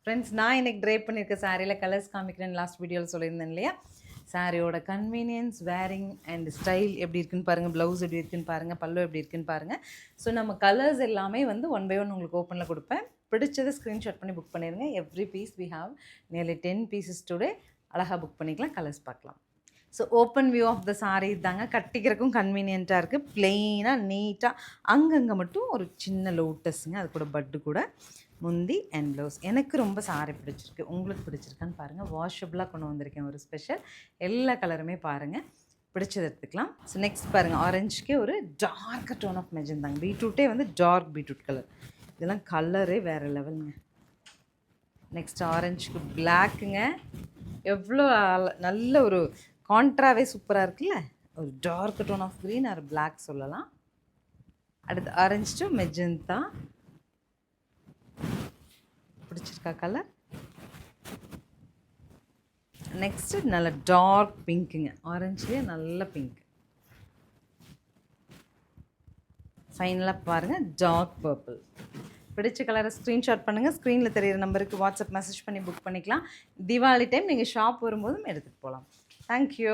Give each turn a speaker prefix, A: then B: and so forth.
A: Friends, நான் இன்னைக்கு drape பண்ணியிருக்க சாரியில் கலர்ஸ் காமிக்கிறேன். லாஸ்ட் வீடியோவில் சொல்லியிருந்தேன் இல்லையா? சாரியோட கன்வீனியன்ஸ், வேரிங் அண்ட் ஸ்டைல் எப்படி இருக்குன்னு பாருங்கள், ப்ளவுஸ் எப்படி இருக்குன்னு பாருங்கள், பல்லு எப்படி இருக்குன்னு பாருங்கள். ஸோ நம்ம கலர்ஸ் எல்லாமே வந்து ஒன் பை ஒன் உங்களுக்கு ஓப்பனில் கொடுப்பேன். பிடிச்சதை ஸ்க்ரீன்ஷாட் பண்ணி புக் பண்ணிடுங்க. Every piece we have nearly 10 pieces today. அழகாக புக் பண்ணிக்கலாம், கலர்ஸ் பார்க்கலாம். So open view of the sari தாங்க. கட்டிக்கிறக்கும் கன்வீனியண்ட்டாக இருக்குது. ப்ளெயினாக நீட்டாக அங்கங்கே மட்டும் ஒரு சின்ன லோட்டஸுங்க, அது கூட பட்டு கூட முந்தி அண்ட் ப்ளவுஸ். எனக்கு ரொம்ப சாரி பிடிச்சிருக்கு. உங்களுக்கு பிடிச்சிருக்கான்னு பாருங்கள். வாஷபிளாக கொண்டு வந்திருக்கேன் ஒரு ஸ்பெஷல். எல்லா கலருமே பாருங்கள், பிடிச்சது எடுத்துக்கலாம். ஸோ நெக்ஸ்ட் பாருங்கள், ஆரஞ்சுக்கே ஒரு டார்க் டோன் ஆஃப் மெஜந்தாங்க. பீட்ரூட்டே வந்து டார்க் பீட்ரூட் கலர். இதெல்லாம் கலரே வேறு லெவலுங்க. நெக்ஸ்ட் ஆரஞ்சுக்கு பிளாக்குங்க. எவ்வளோ நல்ல ஒரு கான்ட்ராவே சூப்பராக இருக்குல்ல. ஒரு dark tone of green or black சொல்லலாம். அடுத்து ஆரஞ்சு டு மெஜந்தா. பிடிச்சிருக்கா கலர்? நெக்ஸ்ட்டு நல்ல டார்க் பிங்க்குங்க. ஆரஞ்சுலேயே நல்ல பிங்க். ஃபைனலாக பாருங்கள், டார்க் பர்பிள். பிடிச்ச கலரை ஸ்க்ரீன்ஷாட் பண்ணுங்கள். ஸ்க்ரீனில் தெரியிற நம்பருக்கு வாட்ஸ்அப் மெசேஜ் பண்ணி புக் பண்ணிக்கலாம். தீபாவளி டைம் நீங்கள் ஷாப் வரும்போதும் எடுத்துகிட்டு போகலாம். தேங்க்யூ.